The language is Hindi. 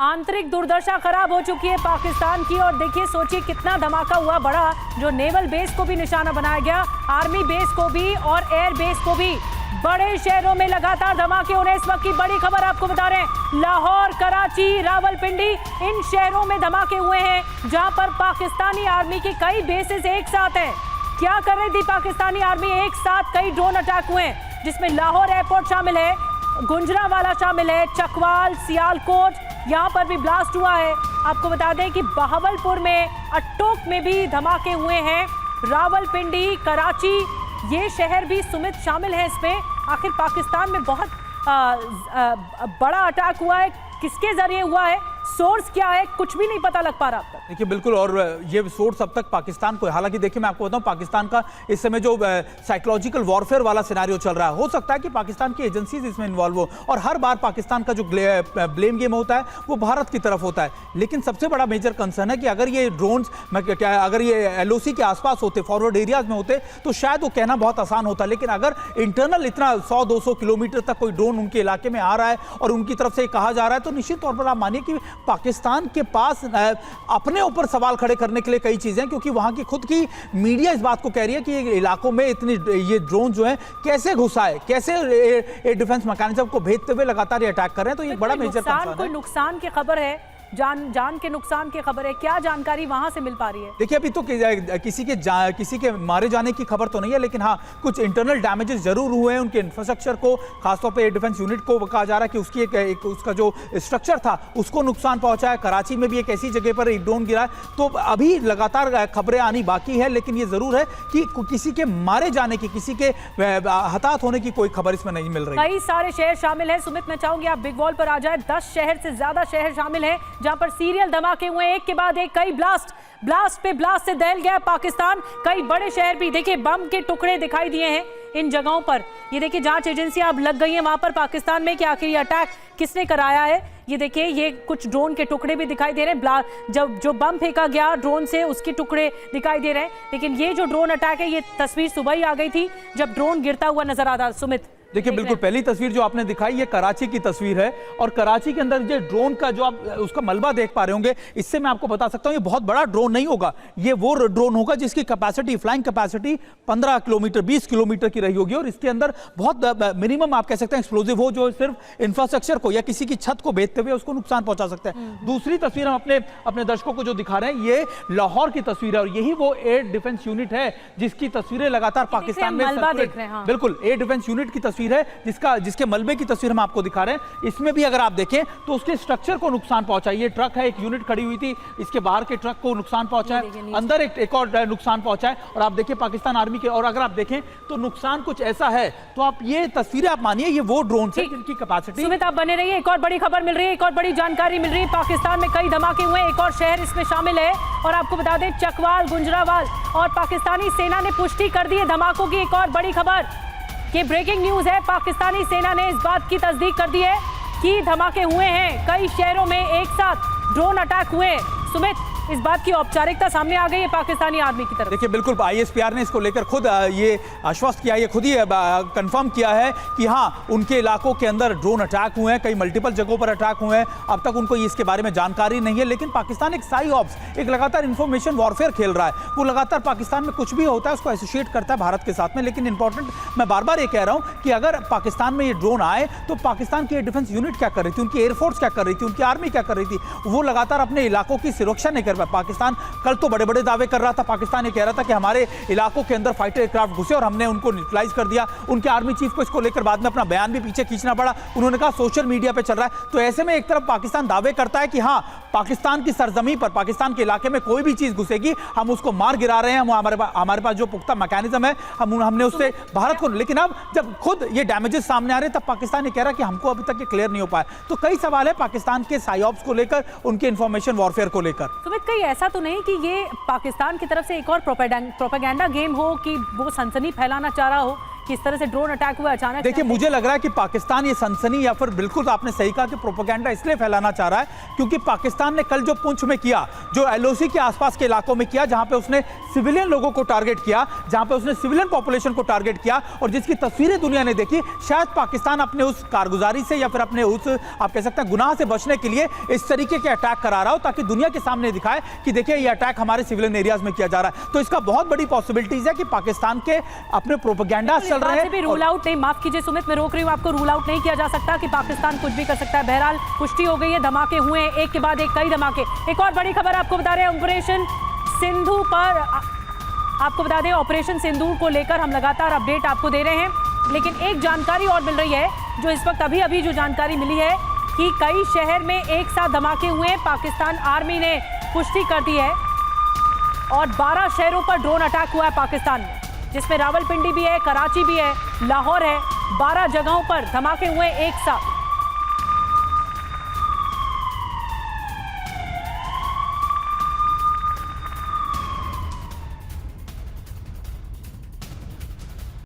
आंतरिक दुर्दशा खराब हो चुकी है पाकिस्तान की। और देखिए, सोचिए कितना धमाका हुआ बड़ा, जो नेवल बेस को भी निशाना बनाया गया, आर्मी बेस को भी और एयर बेस को भी। बड़े शहरों में लगातार धमाके हो रहे हैं। इस वक्त की बड़ी खबर आपको बता रहे हैं, लाहौर, कराची, रावलपिंडी, इन शहरों में धमाके हुए हैं जहां पर पाकिस्तानी आर्मी के कई बेसेस एक साथ हैं। क्या कर रही थी पाकिस्तानी आर्मी? एक साथ कई ड्रोन अटैक हुए हैं, जिसमें लाहौर एयरपोर्ट शामिल है, गुंजरावाला शामिल है, चकवाल, सियालकोट, यहाँ पर भी ब्लास्ट हुआ है। आपको बता दें कि बहावलपुर में, अट्टोक में भी धमाके हुए हैं। रावलपिंडी, कराची, ये शहर भी सुमित शामिल है इसमें। आखिर पाकिस्तान में बहुत बड़ा अटैक हुआ है, किसके जरिए हुआ है, सोर्स क्या है, कुछ भी नहीं पता लग पा रहा अब तक। देखिए बिल्कुल, और ये सोर्स अब तक पाकिस्तान को, हालांकि देखिए मैं आपको बताऊं, पाकिस्तान का इस समय जो साइकोलॉजिकल वॉरफेयर वाला सिनेरियो चल रहा है, हो सकता है कि पाकिस्तान की एजेंसीज इसमें इन्वॉल्व हो, और हर बार पाकिस्तान का जो ब्लेम गेम होता है वो भारत की तरफ होता है। लेकिन सबसे बड़ा मेजर कंसर्न है कि अगर ये ड्रोन्स, अगर ये एलओसी के आसपास होते, फॉरवर्ड एरियाज में होते, तो शायद वो कहना बहुत आसान होता। लेकिन अगर इंटरनल इतना 100-200 किलोमीटर तक कोई ड्रोन उनके इलाके में आ रहा है और उनकी तरफ से कहा जा रहा है, तो निश्चित तौर पर आप मानिए कि पाकिस्तान के पास अपने ऊपर सवाल खड़े करने के लिए कई चीजें, क्योंकि वहां की खुद की मीडिया इस बात को कह रही है कि ये इलाकों में इतनी ये ड्रोन जो है कैसे घुसाए, कैसे डिफेंस मैकेनिज्म को भेजते हुए लगातार ये अटैक कर रहे हैं। तो ये बड़ा मेजर कंसर्न है। कोई नुकसान की खबर है, जान के नुकसान की खबर है, क्या जानकारी वहां से मिल पा रही है? देखिए अभी तो किसी के मारे जाने की खबर तो नहीं है, लेकिन हाँ कुछ इंटरनल डैमेजेस जरूर हुए हैं उनके इंफ्रास्ट्रक्चर को, खासतौर पे एयर डिफेंस यूनिट को कहा जा रहा है कि उसकी उसका जो स्ट्रक्चर था उसको नुकसान पहुंचा है। कराची में भी एक ऐसी जगह पर एक ड्रोन गिरा है। तो अभी लगातार खबरें आनी बाकी है, लेकिन ये जरूर है कि किसी के मारे जाने की, किसी के हताहत होने की कोई खबर इसमें नहीं मिल रही। कई सारे शहर शामिल है। सुमित, मैं चाहूंगी आप बिग वॉल पर आ जाए। 10 शहर से ज्यादा शहर शामिल है जहां पर सीरियल धमाके हुए, एक के बाद एक, कई ब्लास्ट पे ब्लास्ट से दहल गया पाकिस्तान। कई बड़े शहर भी, देखिए बम के टुकड़े दिखाई दिए हैं इन जगहों पर। ये देखिए जांच एजेंसियां अब लग गई हैं वहां पर पाकिस्तान में कि आखिर ये अटैक किसने कराया है। ये देखिए, ये कुछ ड्रोन के टुकड़े भी दिखाई दे रहे हैं। जब जो बम फेंका गया ड्रोन से, उसके टुकड़े दिखाई दे रहे हैं। लेकिन ये जो ड्रोन अटैक है, ये तस्वीर सुबह ही आ गई थी जब ड्रोन गिरता हुआ नजर आ रहा। सुमित देखिए बिल्कुल, पहली तस्वीर जो आपने दिखाई ये कराची की तस्वीर है, और कराची के अंदर ये ड्रोन का जो आप उसका मलबा देख पा रहे होंगे, इससे मैं आपको बता सकता हूं ये बहुत बड़ा ड्रोन नहीं होगा। ये वो ड्रोन होगा जिसकी capacity, flying capacity 15 kilometre 20 kilometre की रही होगी, और इसके अंदर बहुत मिनिमम आप कह सकते हैं एक्सप्लोजिव हो, जो सिर्फ इंफ्रास्ट्रक्चर को या किसी की छत को भेदते हुए उसको नुकसान पहुंचा सकता है। दूसरी तस्वीर हम अपने दर्शकों को जो दिखा रहे हैं, ये लाहौर की तस्वीर है, और यही वो एयर डिफेंस यूनिट है जिसकी तस्वीरें लगातार पाकिस्तान में देख रहे हैं। बिल्कुल, एयर डिफेंस यूनिट की तस्वीर है जिसके मलबे की तस्वीर हम आपको दिखा रहे हैं। इसमें भी अगर आप देखें तो उसके स्ट्रक्चर को नुकसान पहुंचा। ये ट्रक है, एक यूनिट खड़ी हुई थी, इसके बाहर के ट्रक को नुकसान पहुंचा है, अंदर एक और नुकसान पहुंचा है। और आप देखिए पाकिस्तान आर्मी के, और अगर आप देखें तो नुकसान कुछ ऐसा है, तो आप ये तस्वीरें आप मानिए ये वो ड्रोन है जिनकी कैपेसिटी। सुमित आप बने रहिए, एक और बड़ी खबर मिल रही है, एक और बड़ी जानकारी मिल रही है। पाकिस्तान में कई धमाके हुए, एक और शहर इसमें शामिल है, और आपको बता दें चकवाल, गुंजरावाल, और पाकिस्तानी सेना ने पुष्टि कर दी है धमाकों की। एक और बड़ी खबर, ये ब्रेकिंग न्यूज है, पाकिस्तानी सेना ने इस बात की तस्दीक कर दी है कि धमाके हुए हैं, कई शहरों में एक साथ ड्रोन अटैक हुए। सुमित, इस बात की औपचारिकता सामने आ गई है पाकिस्तानी आर्मी की तरफ। देखिए बिल्कुल, आईएसपीआर ने इसको लेकर खुद ये आश्वस्त किया, ये खुद ही कंफर्म किया है कि हाँ उनके इलाकों के अंदर ड्रोन अटैक हुए हैं, कई मल्टीपल जगहों पर अटैक हुए हैं। अब तक उनको इसके बारे में जानकारी नहीं है, लेकिन पाकिस्तान एक साई ऑप्स, एक लगातार इंफॉर्मेशन वॉरफेयर खेल रहा है। वो लगातार पाकिस्तान में कुछ भी होता है उसको एसोसिएट करता है भारत के साथ में। लेकिन इंपॉर्टेंट, मैं बार बार ये कह रहा हूँ कि अगर पाकिस्तान में ये ड्रोन आए तो पाकिस्तान की एयर डिफेंस यूनिट क्या कर रही थी, उनकी एयरफोर्स क्या कर रही थी, उनकी आर्मी क्या कर रही थी, वो लगातार अपने इलाकों की सुरक्षा नहीं कर पाए। पाकिस्तान कल तो बड़े बड़े दावे कर रहा था, पाकिस्तान ये कह रहा था कि हमारे इलाकों के अंदर फाइटर एयरक्राफ्ट घुसे और हमने उनको न्यूट्रलाइज कर दिया। उनके आर्मी चीफ को इसको लेकर बाद में अपना बयान भी पीछे खींचना पड़ा, उन्होंने कहा सोशल मीडिया पे चल रहा है। तो ऐसे में एक तरफ पाकिस्तान दावे करता है कि हाँ पाकिस्तान की सरजमी पर, पाकिस्तान के इलाके में कोई भी चीज घुसेगी हम उसको मार गिरा रहे हैं, हमारे पास जो पुख्ता मैकेनिज्म है हमने उससे भारत को। लेकिन अब जब खुद ये डैमेजेस सामने आ रहे हैं तब पाकिस्तान ये कह रहा है कि हमको अभी तक ये क्लियर नहीं हो पाया। तो कई सवाल है पाकिस्तान के साइऑप्स को लेकर, उनके इंफॉर्मेशन वॉरफेयर को लेकर। सुमित, कहीं ऐसा तो नहीं कि ये पाकिस्तान की तरफ से एक और प्रोपेगेंडा गेम हो, कि वो सनसनी फैलाना चाह रहा हो किस तरह से ड्रोन अटैक हुआ अचानक। देखिए, मुझे लग रहा है कि पाकिस्तान ये सनसनी, या फिर बिल्कुल आपने सही कहा कि प्रोपेगेंडा इसलिए फैलाना चाह रहा है क्योंकि पाकिस्तान ने कल जो पुंछ में किया, जो एलओसी के आसपास के इलाकों में किया, जहां पे उसने सिविलियन लोगों को टारगेट किया, जहां पे उसने सिविलियन पॉपुलेशन को टारगेट किया और जिसकी तस्वीरें दुनिया ने देखी, शायद पाकिस्तान अपने उस कारगुजारी से या फिर अपने उस आप कह सकते हैं गुनाह से बचने के लिए इस तरीके के अटैक करा रहा हो ताकि दुनिया के सामने दिखाए कि देखिए ये अटैक हमारे सिविलियन एरियाज में किया जा रहा है। तो इसका बहुत बड़ी पॉसिबिलिटीज है कि पाकिस्तान के अपने प्रोपेगेंडा चल रहे हैं। भी रूल आउट नहीं, माफ कीजिए सुमित, मैं रोक रही हूं आपको, रूल आउट नहीं किया जा सकता कि पाकिस्तान कुछ भी कर सकता है। बहरहाल पुष्टि हो गई है, धमाके हुए हैं एक के बाद एक, कई धमाके। एक और बड़ी खबर आपको बता रहे हैं, ऑपरेशन सिंधु पर आपको बता दें, ऑपरेशन सिंदूर को लेकर हम लगातार अपडेट आपको दे रहे हैं, लेकिन एक जानकारी और मिल रही है जो इस वक्त अभी जो जानकारी मिली है कि कई शहर में एक साथ धमाके हुए हैं। पाकिस्तान आर्मी ने पुष्टि कर दी है और 12 शहरों पर ड्रोन अटैक हुआ है पाकिस्तान में, जिसमें रावलपिंडी भी है, कराची भी है, लाहौर है। 12 जगहों पर धमाके हुए एक साथ।